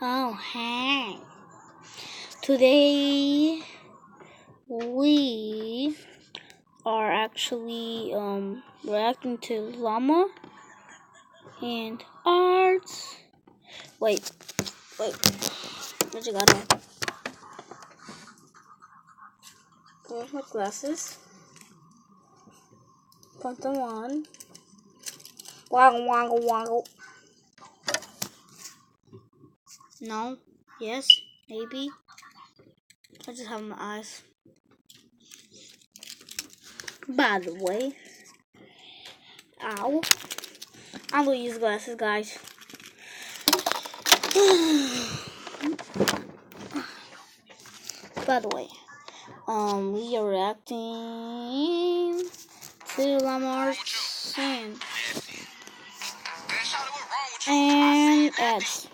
Oh, hey. Today we are actually reacting to llama and arts. Wait. What you got on? Where's my glasses? Put them on. Waggle, waggle, waggle. No. Yes. Maybe. I just have my eyes. By the way. Ow. I'm gonna use glasses, guys. By the way, we are reacting to Lamar's and ads.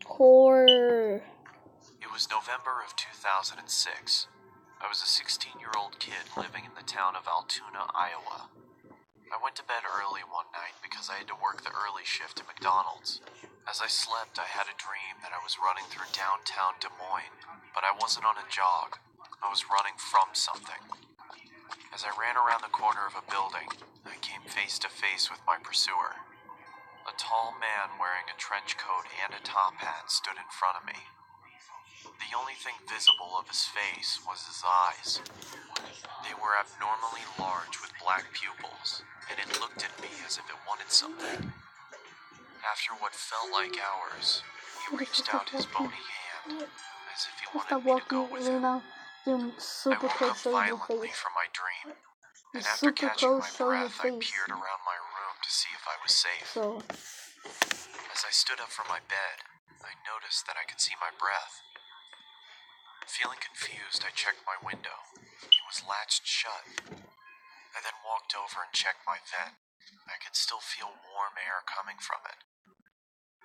Horror. It was November of 2006. I was a 16-year-old kid living in the town of Altoona, Iowa. I went to bed early one night because I had to work the early shift at McDonald's. As I slept, I had a dream that I was running through downtown Des Moines, but I wasn't on a jog. I was running from something. As I ran around the corner of a building, I came face to face with my pursuer. A tall man wearing a trench coat and a top hat stood in front of me. The only thing visible of his face was his eyes. They were abnormally large with black pupils, and it looked at me as if it wanted something. After what felt like hours, he reached out his bony hand, as if he wanted me to go with him. I woke up violently from my dream, and after catching my breath, I peered around my room to see if I was safe. As I stood up from my bed, I noticed that I could see my breath. Feeling confused, I checked my window. It was latched shut. I then walked over and checked my vent. I could still feel warm air coming from it.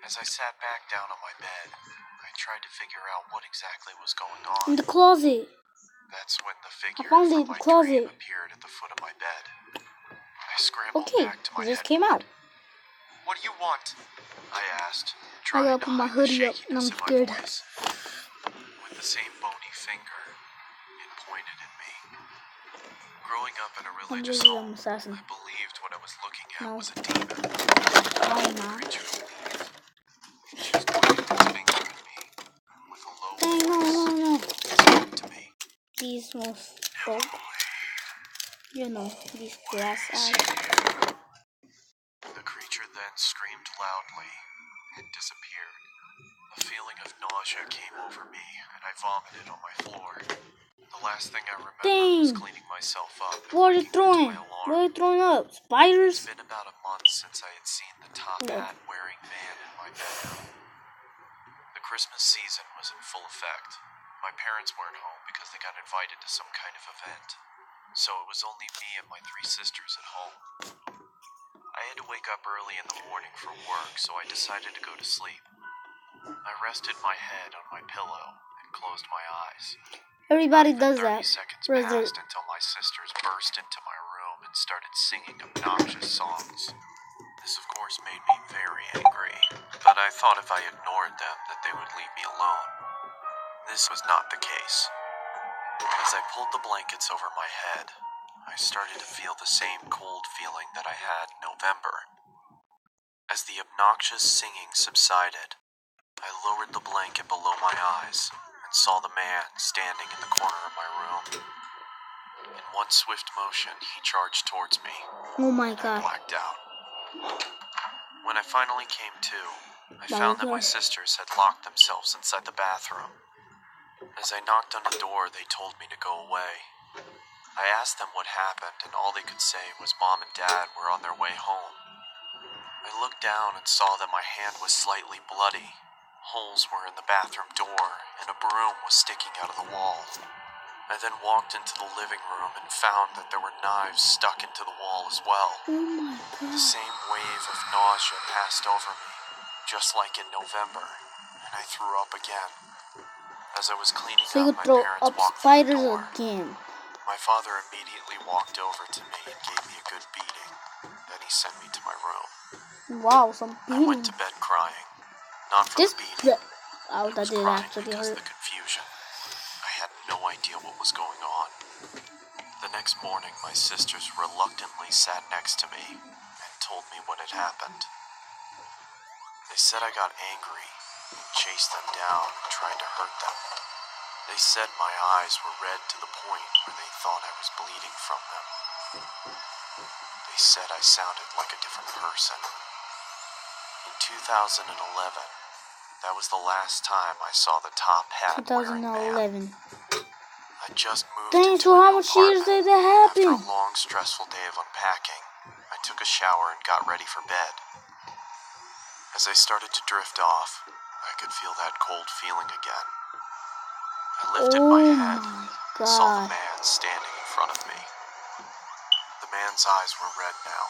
As I sat back down on my bed, I tried to figure out what exactly was going on. In the closet. That's when the figure from my dream appeared at the foot of my bed. I scrambled back to my just headboard. Came out. What do you want? I asked, I trying gotta to put my hide the hoodie up and I'm shakiness in my scared. voice. With the same bony finger, it pointed at me. Growing up in a religious home, I believed what I was looking at was a demon. Oh, Creature to believe. He just pointed its finger at me with a low voice. no. It to me. These most folk. You know, these glass eyes. The creature then screamed loudly and disappeared. A feeling of nausea came over me, and I vomited on my floor. The last thing I remember was cleaning myself up. What are you throwing? What are you throwing up? Spiders? It's been about a month since I had seen the top hat wearing man in my bedroom. The Christmas season was in full effect. My parents weren't home because they got invited to some kind of event. So it was only me and my 3 sisters at home. I had to wake up early in the morning for work, so I decided to go to sleep. I rested my head on my pillow and closed my eyes. Everybody does 30 that. seconds passed until my sisters burst into my room and started singing obnoxious songs. This, of course, made me very angry, but I thought if I ignored them that they would leave me alone. This was not the case. As I pulled the blankets over my head, I started to feel the same cold feeling that I had in November. As the obnoxious singing subsided, I lowered the blanket below my eyes and saw the man standing in the corner of my room. In one swift motion, he charged towards me. Oh my God. I blacked out. When I finally came to, I found that my sisters had locked themselves inside the bathroom. As I knocked on the door, they told me to go away. I asked them what happened, and all they could say was Mom and Dad were on their way home. I looked down and saw that my hand was slightly bloody. Holes were in the bathroom door, and a broom was sticking out of the wall. I then walked into the living room and found that there were knives stuck into the wall as well. Oh my God. The same wave of nausea passed over me, just like in November, and I threw up again. As I was cleaning up, my parents walked through the door. My father immediately walked over to me and gave me a good beating. Then he sent me to my room. Wow, some I beating. went to bed crying. Not from This the beating. oh, I that was did crying actually because of hurt. the confusion. I had no idea what was going on. The next morning, my sisters reluctantly sat next to me and told me what had happened. They said I got angry, chased them down, and tried to hurt them. They said my eyes were red to the point where they thought I was bleeding from them. They said I sounded like a different person. In 2011, that was the last time I saw the top hat wearing man. 2011. I just moved Dang, into so a how new much years apartment. did that happen? After a long, stressful day of unpacking, I took a shower and got ready for bed. As I started to drift off, I could feel that cold feeling again. I lifted my head and saw the man standing in front of me. The man's eyes were red now.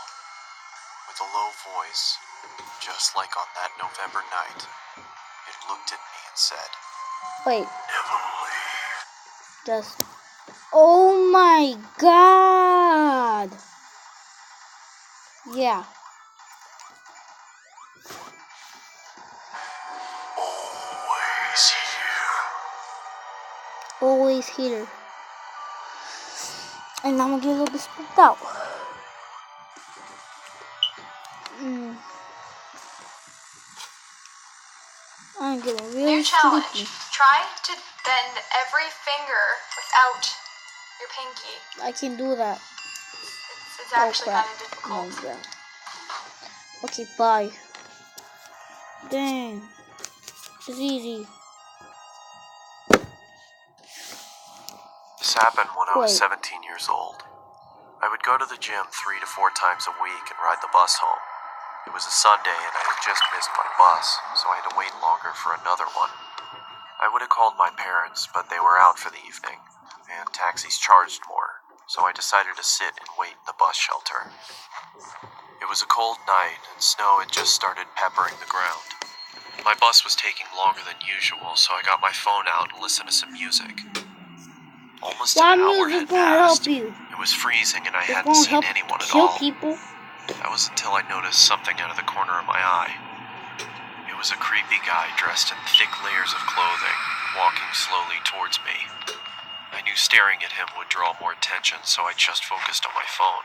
With a low voice, just like on that November night, it looked at me and said, Wait. "Never leave." Just. Oh my god! Yeah. Always here. Always here. And I'm gonna get a little bit spooked out. I'm getting really New challenge. sleepy. Try to bend every finger without your pinky. I can do that. It's actually kind of difficult. Oh, yeah. Okay, bye. Dang. It's easy. This happened when I was Wait. 17 years old. I would go to the gym 3 to 4 times a week and ride the bus home. It was a Sunday and I had just missed my bus, so I had to wait longer for another one. I would have called my parents, but they were out for the evening, and taxis charged more, so I decided to sit and wait in the bus shelter. It was a cold night, and snow had just started peppering the ground. My bus was taking longer than usual, so I got my phone out and listened to some music. Almost Why an hour music had gonna passed. help you? It was freezing, and I It's hadn't gonna seen help anyone at kill all. people. That was until I noticed something out of the corner of my eye. It was a creepy guy dressed in thick layers of clothing, walking slowly towards me. I knew staring at him would draw more attention, so I just focused on my phone.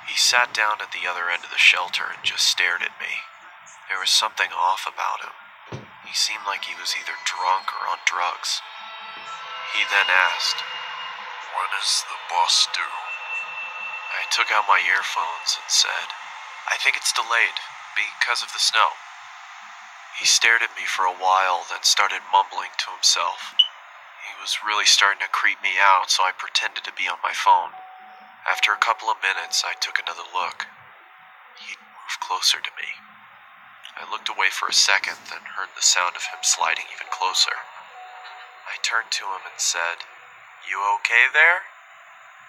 He sat down at the other end of the shelter and just stared at me. There was something off about him. He seemed like he was either drunk or on drugs. He then asked, "When is the bus due?" I took out my earphones and said, "I think it's delayed because of the snow." He stared at me for a while, then started mumbling to himself. He was really starting to creep me out, so I pretended to be on my phone. After a couple of minutes, I took another look. He'd moved closer to me. I looked away for a second, then heard the sound of him sliding even closer. I turned to him and said, "You okay there?"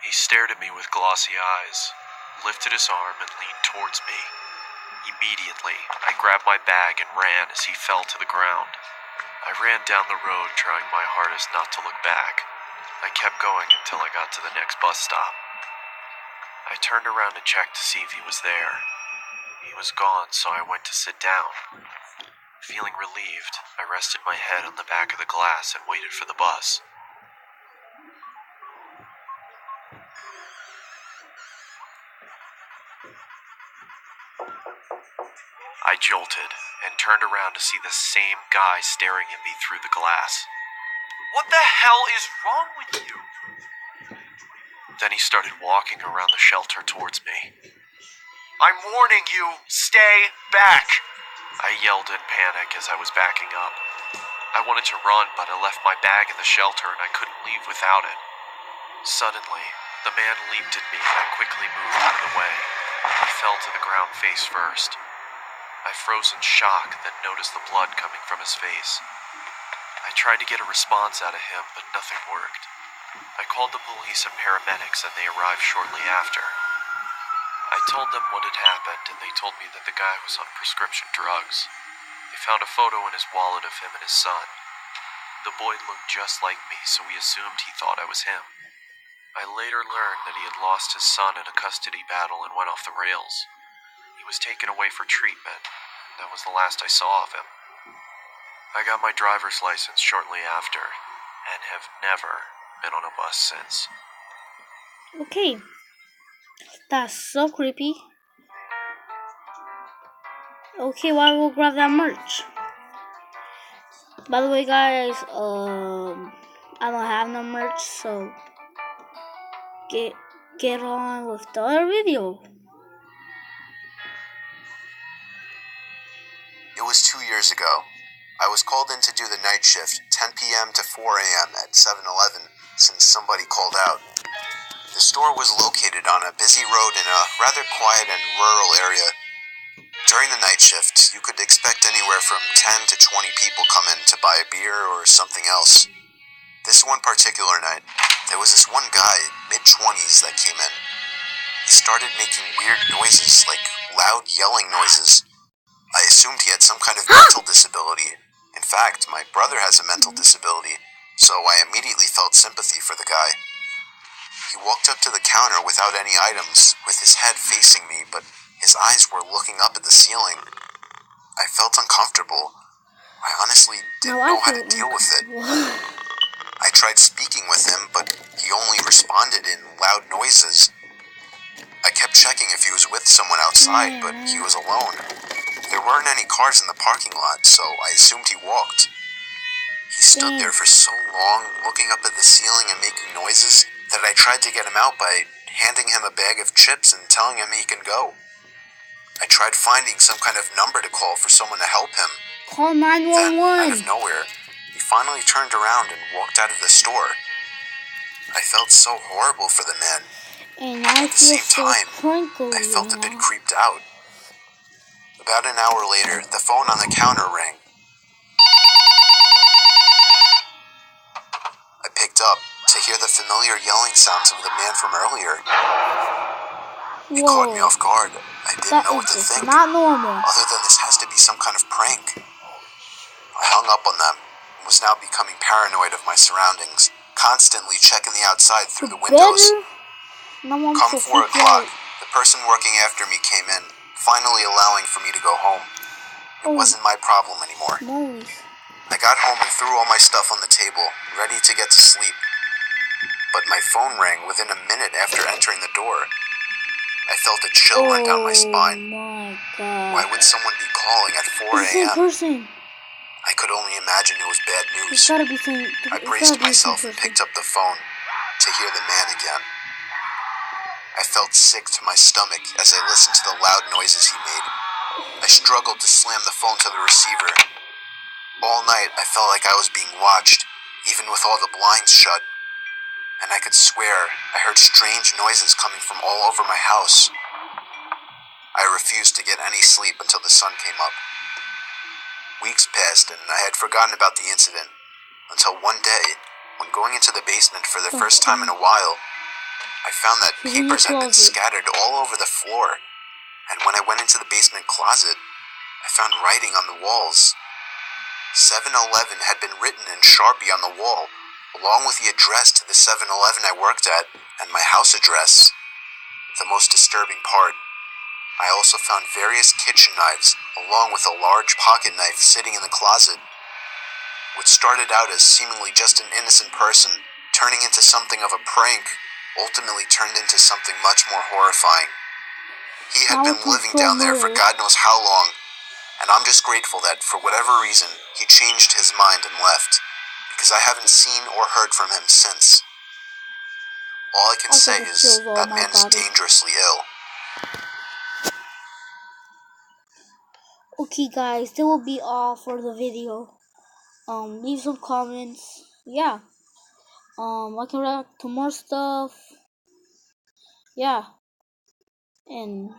He stared at me with glossy eyes, lifted his arm and leaned towards me. Immediately, I grabbed my bag and ran as he fell to the ground. I ran down the road, trying my hardest not to look back. I kept going until I got to the next bus stop. I turned around to check to see if he was there. He was gone, so I went to sit down. Feeling relieved, I rested my head on the back of the glass and waited for the bus. I jolted and turned around to see the same guy staring at me through the glass. "What the hell is wrong with you?" Then he started walking around the shelter towards me. "I'm warning you, stay back!" I yelled in panic as I was backing up. I wanted to run, but I left my bag in the shelter and I couldn't leave without it. Suddenly, the man leaped at me and I quickly moved out of the way. He fell to the ground face first. I froze in shock, then noticed the blood coming from his face. I tried to get a response out of him, but nothing worked. I called the police and paramedics and they arrived shortly after. I told them what had happened and they told me that the guy was on prescription drugs. They found a photo in his wallet of him and his son. The boy looked just like me, so we assumed he thought I was him. I later learned that he had lost his son in a custody battle and went off the rails. He was taken away for treatment. That was the last I saw of him. I got my driver's license shortly after, and have never been on a bus since. Okay. That's so creepy. Okay, well, I will grab that merch. By the way, guys, I don't have no merch, so get on with the other video. It was 2 years ago. I was called in to do the night shift, 10 p.m. to 4 a.m. at 7-Eleven, since somebody called out. The store was located on a busy road in a rather quiet and rural area. During the night shift, you could expect anywhere from 10 to 20 people come in to buy a beer or something else. This one particular night, there was this one guy, mid-20s, that came in. He started making weird noises, like loud yelling noises. I assumed he had some kind of mental disability. In fact, my brother has a mental disability, so I immediately felt sympathy for the guy. He walked up to the counter without any items, with his head facing me, but his eyes were looking up at the ceiling. I felt uncomfortable. I honestly didn't know how to deal with it. I tried speaking with him, but he only responded in loud noises. I kept checking if he was with someone outside, but he was alone. There weren't any cars in the parking lot, so I assumed he walked. He stood there for so long, looking up at the ceiling and making noises, that I tried to get him out by handing him a bag of chips and telling him he can go. I tried finding some kind of number to call for someone to help him. Call Then, out 911. of nowhere, he finally turned around and walked out of the store. I felt so horrible for the man. And I At the feel same so time, twinkly I felt a bit now. creeped out. About an hour later, the phone on the counter rang. I picked up to hear the familiar yelling sounds of the man from earlier. It caught me Whoa, off guard. I didn't that know is what to just think, not normal. other than this has to be some kind of prank. I hung up on them and was now becoming paranoid of my surroundings, constantly checking the outside through the windows. No, I'm Come so 4 freaked o'clock, out. the person working after me came in, finally allowing for me to go home. It wasn't my problem anymore. Moles. I got home and threw all my stuff on the table, ready to get to sleep. But my phone rang within a minute after entering the door. I felt a chill run down my spine. My God. Why would someone be calling at 4 It's the same a.m.? person. I could only imagine it was bad It's news. gotta be same. I braced myself and picked up the phone to hear the man again. I felt sick to my stomach as I listened to the loud noises he made. I struggled to slam the phone to the receiver. All night, I felt like I was being watched, even with all the blinds shut. And I could swear I heard strange noises coming from all over my house. I refused to get any sleep until the sun came up. Weeks passed, and I had forgotten about the incident, until one day, when going into the basement for the first time in a while, I found that He's in the papers had been closet. scattered all over the floor, and when I went into the basement closet, I found writing on the walls. 7-Eleven had been written in Sharpie on the wall, along with the address to the 7-Eleven I worked at and my house address. The most disturbing part, I also found various kitchen knives, along with a large pocket knife sitting in the closet. What started out as seemingly just an innocent person, turning into something of a prank, ultimately turned into something much more horrifying. He had been living down there for God knows how long, and I'm just grateful that, for whatever reason, he changed his mind and left, because I haven't seen or heard from him since. All I can say is that man is dangerously ill. Okay, guys, that will be all for the video. Leave some comments. Yeah. I can react to more stuff. Yeah. And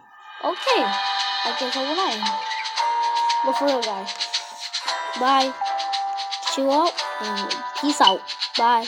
okay, I guess I will end. But for real, guys. Bye. Chill out and peace out. Bye.